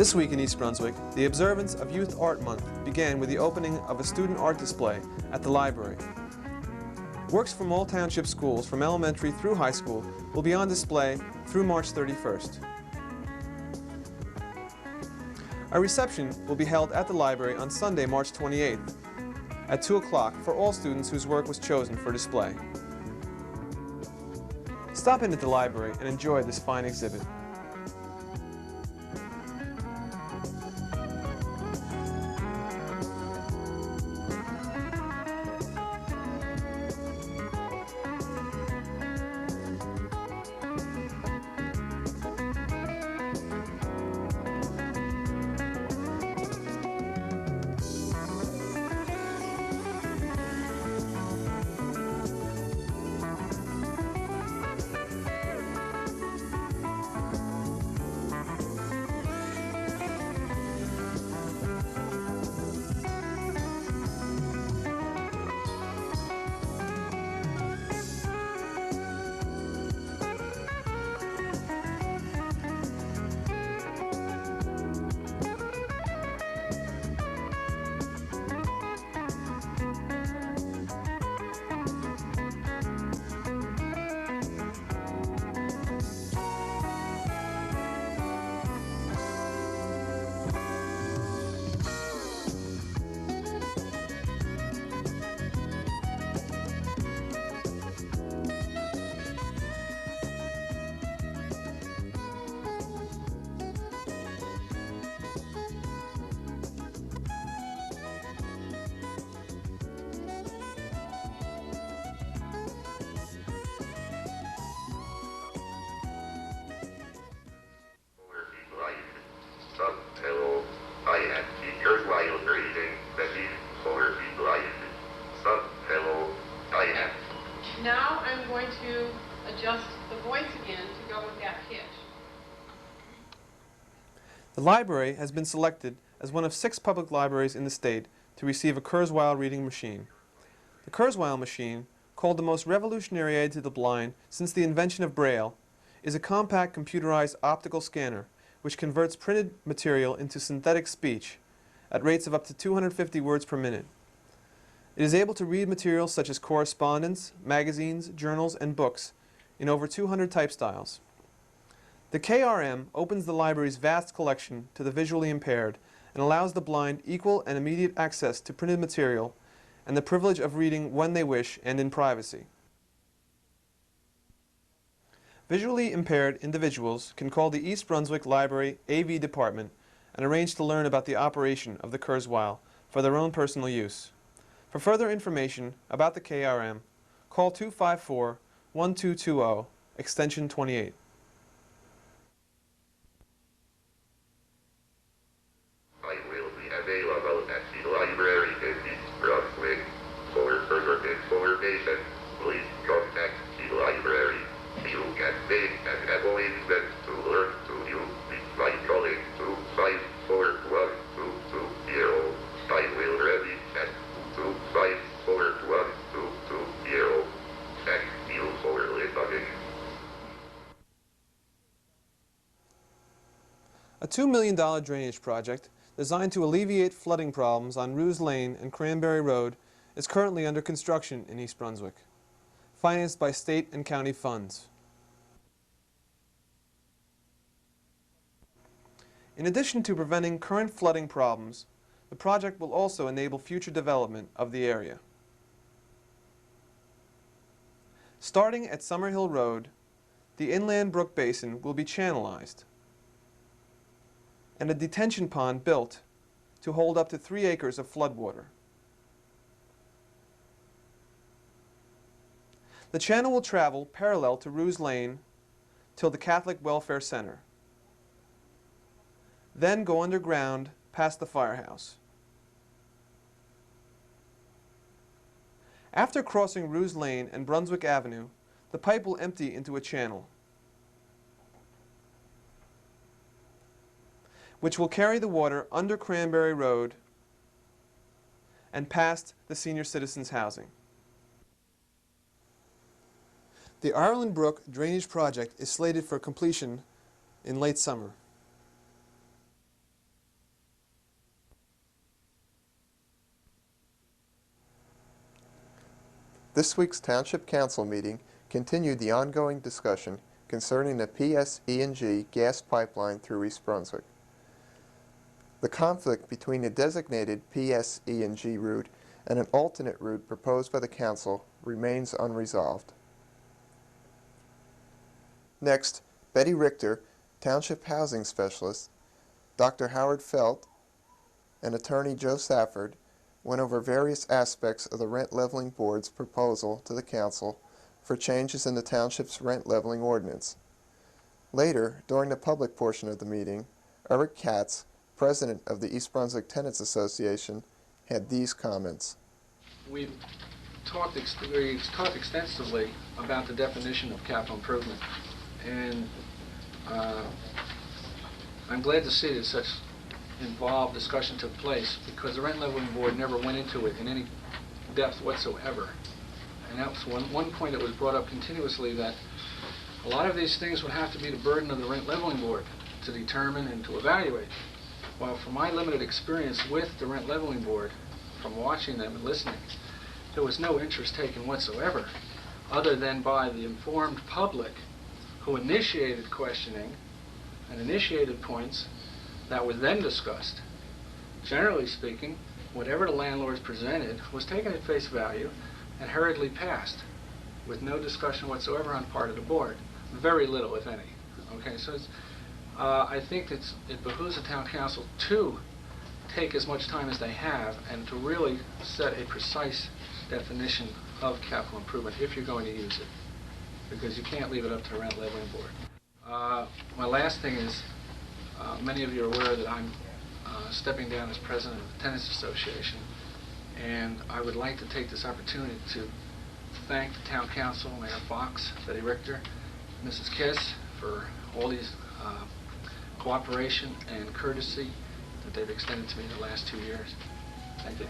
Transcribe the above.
This week in East Brunswick, the observance of Youth Art Month began with the opening of a student art display at the library. Works from all township schools, from elementary through high school, will be on display through March 31st. A reception will be held at the library on Sunday, March 28th at 2 o'clock for all students whose work was chosen for display. Stop in at the library and enjoy this fine exhibit. Now I'm going to adjust the voice again to go with that pitch. The library has been selected as one of 6 public libraries in the state to receive a Kurzweil reading machine. The Kurzweil machine, called the most revolutionary aid to the blind since the invention of Braille, is a compact computerized optical scanner which converts printed material into synthetic speech at rates of up to 250 words per minute. It is able to read materials such as correspondence, magazines, journals, and books in over 200 type styles. The KRM opens the library's vast collection to the visually impaired and allows the blind equal and immediate access to printed material and the privilege of reading when they wish and in privacy. Visually impaired individuals can call the East Brunswick Library AV Department and arrange to learn about the operation of the Kurzweil for their own personal use. For further information about the KRM, call 254-1220, extension 28. I will be available at the library in East Brunswick. For further information, please contact the library. You can make an appointment to learn to use this by calling 254-1220. I will repeat at 254-1220. Thank you for listening. A $2 million drainage project designed to alleviate flooding problems on Rues Lane and Cranbury Road is currently under construction in East Brunswick, financed by state and county funds. In addition to preventing current flooding problems, the project will also enable future development of the area. Starting at Summerhill Road, the inland brook basin will be channelized and a detention pond built to hold up to 3 acres of floodwater. The channel will travel parallel to Rues Lane till the Catholic Welfare Center, then go underground past the firehouse. After crossing Rues Lane and Brunswick Avenue, the pipe will empty into a channel, which will carry the water under Cranbury Road and past the senior citizens' housing. The Ireland Brook drainage project is slated for completion in late summer. This week's Township Council meeting continued the ongoing discussion concerning the PSE&G gas pipeline through East Brunswick. The conflict between the designated PSE&G route and an alternate route proposed by the Council remains unresolved. Next, Betty Richter, Township Housing Specialist, Dr. Howard Felt, and Attorney Joe Safford went over various aspects of the Rent Leveling Board's proposal to the Council for changes in the Township's rent leveling ordinance. Later, during the public portion of the meeting, Eric Katz, President of the East Brunswick Tenants Association, had these comments. We talked extensively about the definition of capital improvement, and I'm glad to see that such involved discussion took place, because the Rent Leveling Board never went into it in any depth whatsoever. And that was one point that was brought up continuously, that a lot of these things would have to be the burden of the Rent Leveling Board to determine and to evaluate. Well, from my limited experience with the Rent Leveling Board, from watching them and listening, there was no interest taken whatsoever, other than by the informed public who initiated questioning and initiated points that were then discussed. Generally speaking, whatever the landlords presented was taken at face value and hurriedly passed, with no discussion whatsoever on part of the board. Very little, if any. Okay, so I think it behooves the town council to take as much time as they have and to really set a precise definition of capital improvement if you're going to use it, because you can't leave it up to the Rent Leveling Board. My last thing is, many of you are aware that I'm stepping down as president of the Tenants Association, and I would like to take this opportunity to thank the town council, Mayor Fox, Betty Richter, Mrs. Kiss, for all these cooperation and courtesy that they've extended to me in the last 2 years. Thank you.